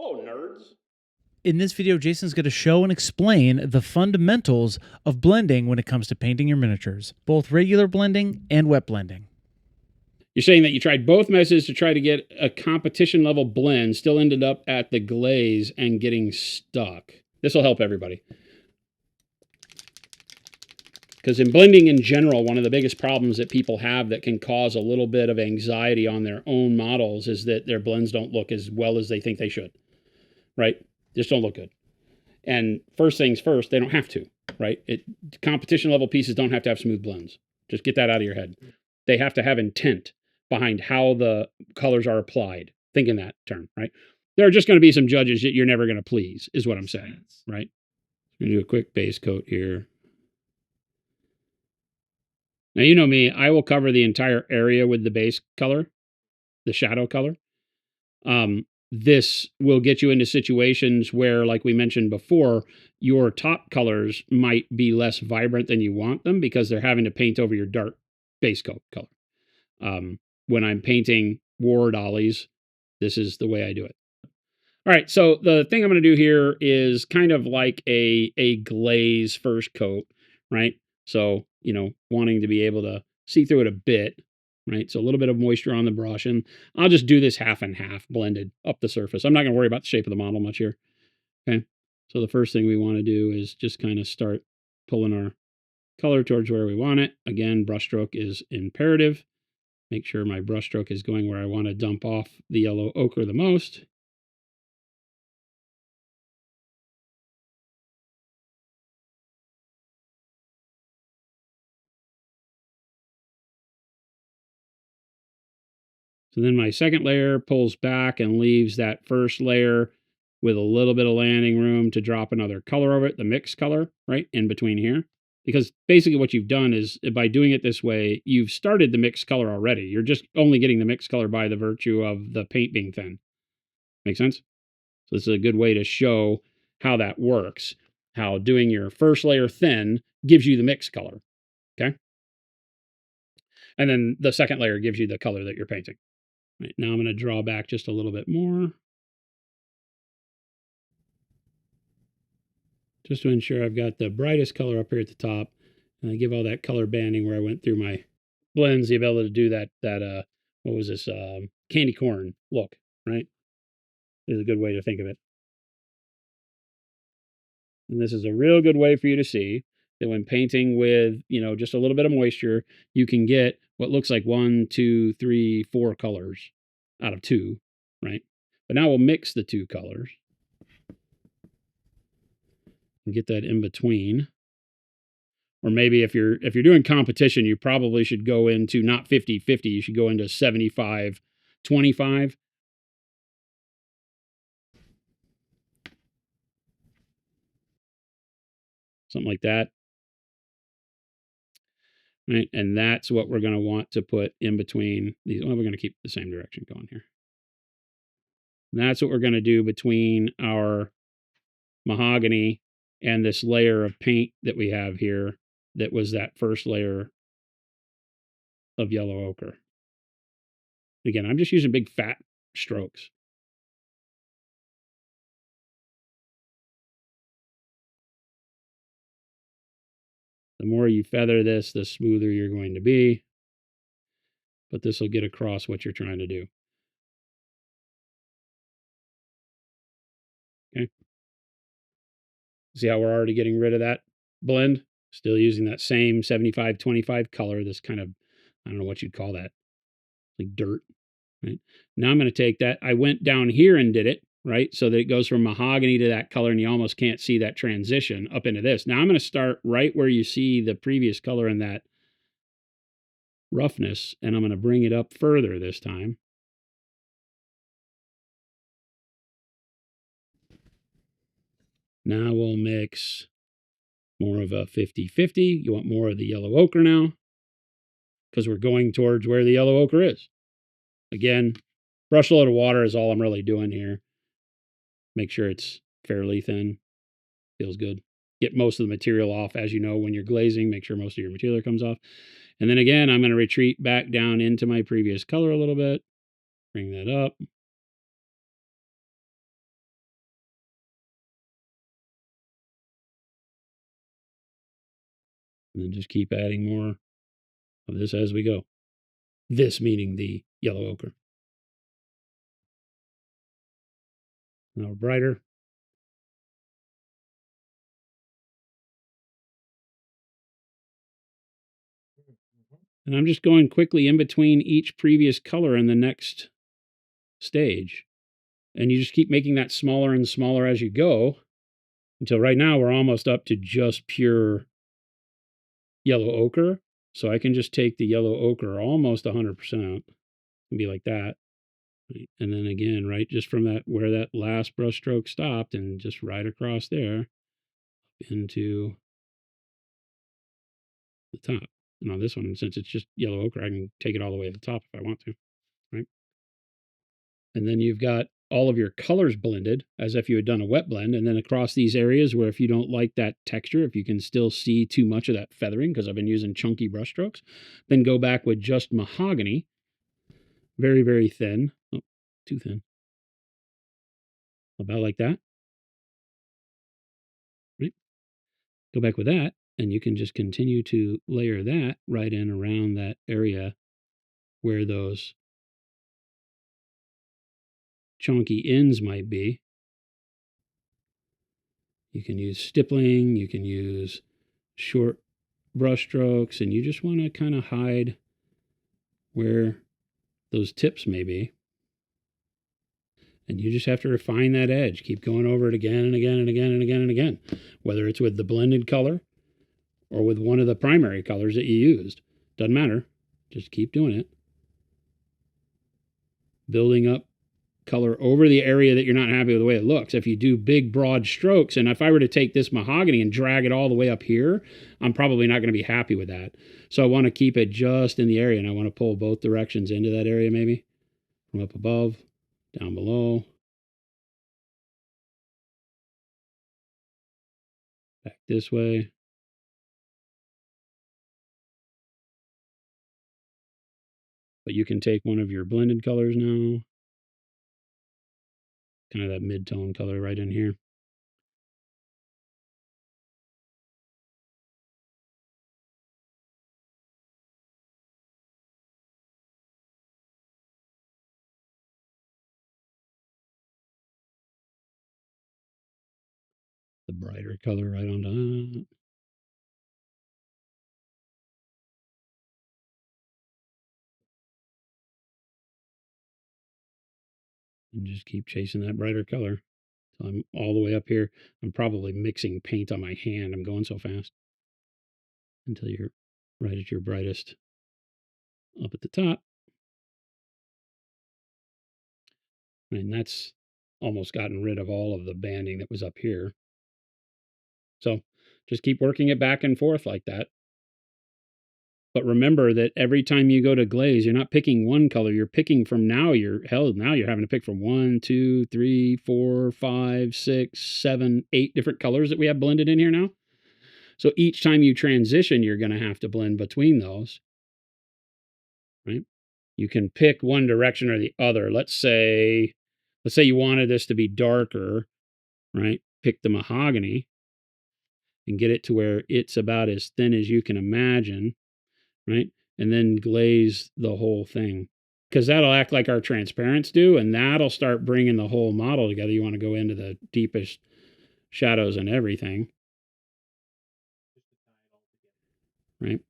Hello, nerds. In this video, Jason's going to show and explain the fundamentals of blending when it comes to painting your miniatures, both regular blending and wet blending. You're saying that you tried both methods to try to get a competition level blend, still ended up at the glaze and getting stuck. This will help everybody. Because in blending in general, one of the biggest problems that people have that can cause a little bit of anxiety on their own models is that their blends don't look as well as they think they should, right? Just don't look good. And first things first, they don't have to, right? Competition level pieces don't have to have smooth blends. Just get that out of your head. They have to have intent behind how the colors are applied. Think in that term, right? There are just going to be some judges that you're never going to please, is what I'm saying, right? I'm going to do a quick base coat here. Now, you know me, I will cover the entire area with the base color, the shadow color. This will get you into situations where, like we mentioned before, your top colors might be less vibrant than you want them because they're having to paint over your dark base coat color. When I'm painting war dollies, this is the way I do it. All right, so the thing I'm going to do here is kind of like a glaze first coat, right? So, you know, wanting to be able to see through it a bit, right? So a little bit of moisture on the brush, and I'll just do this half and half blended up the surface. I'm not going to worry about the shape of the model much here. Okay, so the first thing we want to do is just kind of start pulling our color towards where we want it. Again, brushstroke is imperative. Make sure my brushstroke is going where I want to dump off the yellow ochre the most. So then my second layer pulls back and leaves that first layer with a little bit of landing room to drop another color over it, the mixed color, right, in between here. Because basically what you've done is, by doing it this way, you've started the mixed color already. You're just only getting the mixed color by the virtue of the paint being thin. Make sense? So this is a good way to show how that works, how doing your first layer thin gives you the mixed color, okay? And then the second layer gives you the color that you're painting. Right, now I'm going to draw back just a little bit more, just to ensure I've got the brightest color up here at the top, and I give all that color banding where I went through my blends the ability to do that what was this, candy corn look, right? This is a good way to think of it. And this is a real good way for you to see that when painting with, you know, just a little bit of moisture, you can get what looks like 1, 2, 3, 4 colors out of 2, right? But now we'll mix the 2 colors and get that in between. Or maybe if you're doing competition, you probably should go into not 50-50, you should go into 75-25. Something like that. Right? And that's what we're going to want to put in between these. Well, we're going to keep the same direction going here. And that's what we're going to do between our mahogany and this layer of paint that we have here that was that first layer of yellow ochre. Again, I'm just using big fat strokes. The more you feather this, the smoother you're going to be. But this will get across what you're trying to do. Okay. See how we're already getting rid of that blend? Still using that same 75-25 color, this kind of, I don't know what you'd call that, like dirt, right? Now I'm going to take that. I went down here and did it, right? So that it goes from mahogany to that color, and you almost can't see that transition up into this. Now I'm going to start right where you see the previous color in that roughness, and I'm going to bring it up further this time. Now we'll mix more of a 50-50. You want more of the yellow ochre now, because we're going towards where the yellow ochre is. Again, brush load of water is all I'm really doing here. Make sure it's fairly thin. Feels good. Get most of the material off. As you know, when you're glazing, make sure most of your material comes off. And then again, I'm going to retreat back down into my previous color a little bit. Bring that up. And then just keep adding more of this as we go. This meaning the yellow ochre. Now brighter. And I'm just going quickly in between each previous color in the next stage. And you just keep making that smaller and smaller as you go until right now we're almost up to just pure yellow ochre. So I can just take the yellow ochre almost 100% and be like that. And then again, right, just from that where that last brush stroke stopped and just right across there into the top. And on this one, since it's just yellow ochre, I can take it all the way to the top if I want to, right? And then you've got all of your colors blended as if you had done a wet blend. And then across these areas where if you don't like that texture, if you can still see too much of that feathering, because I've been using chunky brush strokes, then go back with just mahogany, very, very thin. Oh, too thin. About like that. Right? Go back with that, and you can just continue to layer that right in around that area where those chunky ends might be. You can use stippling, you can use short brush strokes, and you just want to kind of hide where those tips may be. And you just have to refine that edge. Keep going over it again and again and again and again and again, whether it's with the blended color or with one of the primary colors that you used. Doesn't matter. Just keep doing it. Building up color over the area that you're not happy with the way it looks. If you do big broad strokes, and if I were to take this mahogany and drag it all the way up here, I'm probably not going to be happy with that. So I want to keep it just in the area, and I want to pull both directions into that area, maybe from up above, down below, back this way. But you can take one of your blended colors now, kind of that mid-tone color right in here. The brighter color right on top. And just keep chasing that brighter color. So I'm all the way up here. I'm probably mixing paint on my hand. I'm going so fast until you're right at your brightest up at the top. And that's almost gotten rid of all of the banding that was up here. So just keep working it back and forth like that. But remember that every time you go to glaze, you're not picking one color. You're picking from now you're having to pick from 1, 2, 3, 4, 5, 6, 7, 8 different colors that we have blended in here now. So each time you transition, you're going to have to blend between those. Right? You can pick one direction or the other. Let's say you wanted this to be darker, right? Pick the mahogany and get it to where it's about as thin as you can imagine, right? And then glaze the whole thing, because that'll act like our transparents do, and that'll start bringing the whole model together. You want to go into the deepest shadows and everything, right?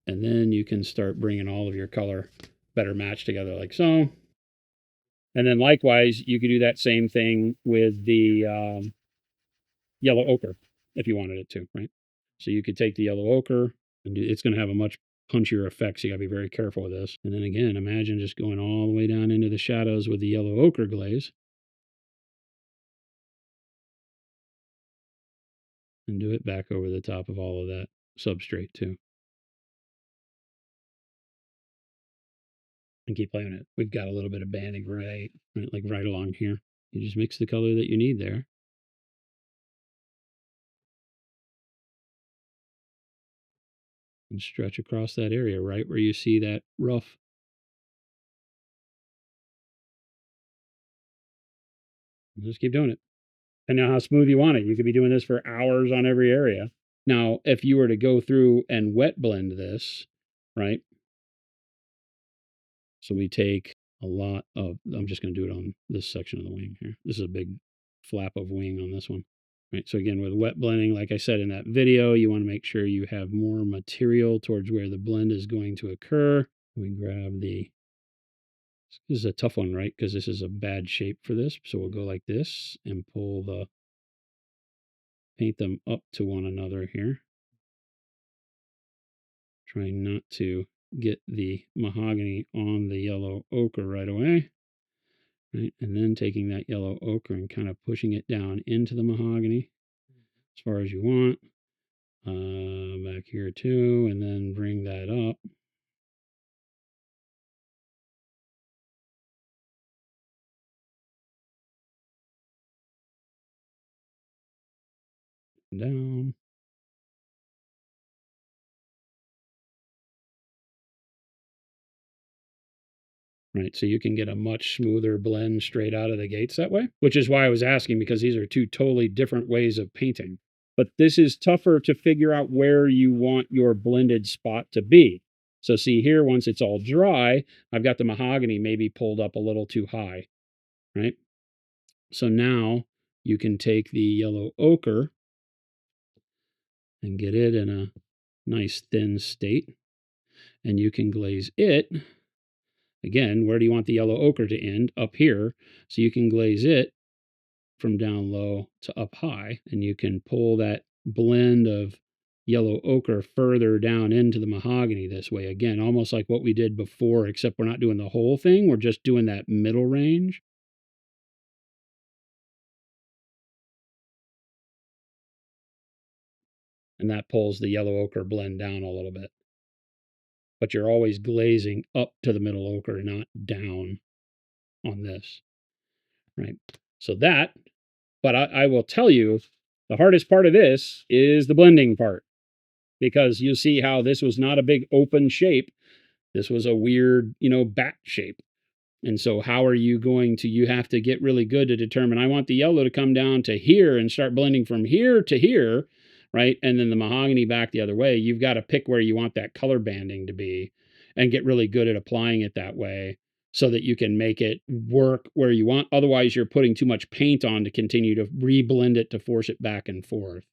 And then you can start bringing all of your color better matched together like so. And then likewise, you could do that same thing with the yellow ochre if you wanted it to, right? So you could take the yellow ochre, and it's going to have a much punchier effect, so you got to be very careful with this. And then again, imagine just going all the way down into the shadows with the yellow ochre glaze. And do it back over the top of all of that substrate too. And keep playing it. We've got a little bit of banding right like right along here. You just mix the color that you need there. And stretch across that area right where you see that rough. And just keep doing it. And now how smooth you want it. You could be doing this for hours on every area. Now, if you were to go through and wet blend this, right? So we take a lot of, I'm just going to do it on this section of the wing here. This is a big flap of wing on this one. Right. So again, with wet blending, like I said in that video, you want to make sure you have more material towards where the blend is going to occur. We grab the, this is a tough one, right? Because this is a bad shape for this. So we'll go like this and pull the, paint them up to one another here. Trying not to get the mahogany on the yellow ochre right away. Right? And then taking that yellow ochre and kind of pushing it down into the mahogany as far as you want. Back here too, and then bring that up. Down. Right, so you can get a much smoother blend straight out of the gates that way, which is why I was asking, because these are two totally different ways of painting. But this is tougher to figure out where you want your blended spot to be. So see here, once it's all dry, I've got the mahogany maybe pulled up a little too high, right? So now you can take the yellow ochre and get it in a nice thin state, and you can glaze it. Again, where do you want the yellow ochre to end? Up here. So you can glaze it from down low to up high, and you can pull that blend of yellow ochre further down into the mahogany this way. Again, almost like what we did before, except we're not doing the whole thing. We're just doing that middle range. And that pulls the yellow ochre blend down a little bit. But you're always glazing up to the middle ochre, not down on this. Right. So that, but I will tell you, the hardest part of this is the blending part, because you see how this was not a big open shape. This was a weird, bat shape. And so how are you going to, you have to get really good to determine, I want the yellow to come down to here and start blending from here to here, right? And then the mahogany back the other way. You've got to pick where you want that color banding to be and get really good at applying it that way so that you can make it work where you want. Otherwise, you're putting too much paint on to continue to reblend it to force it back and forth.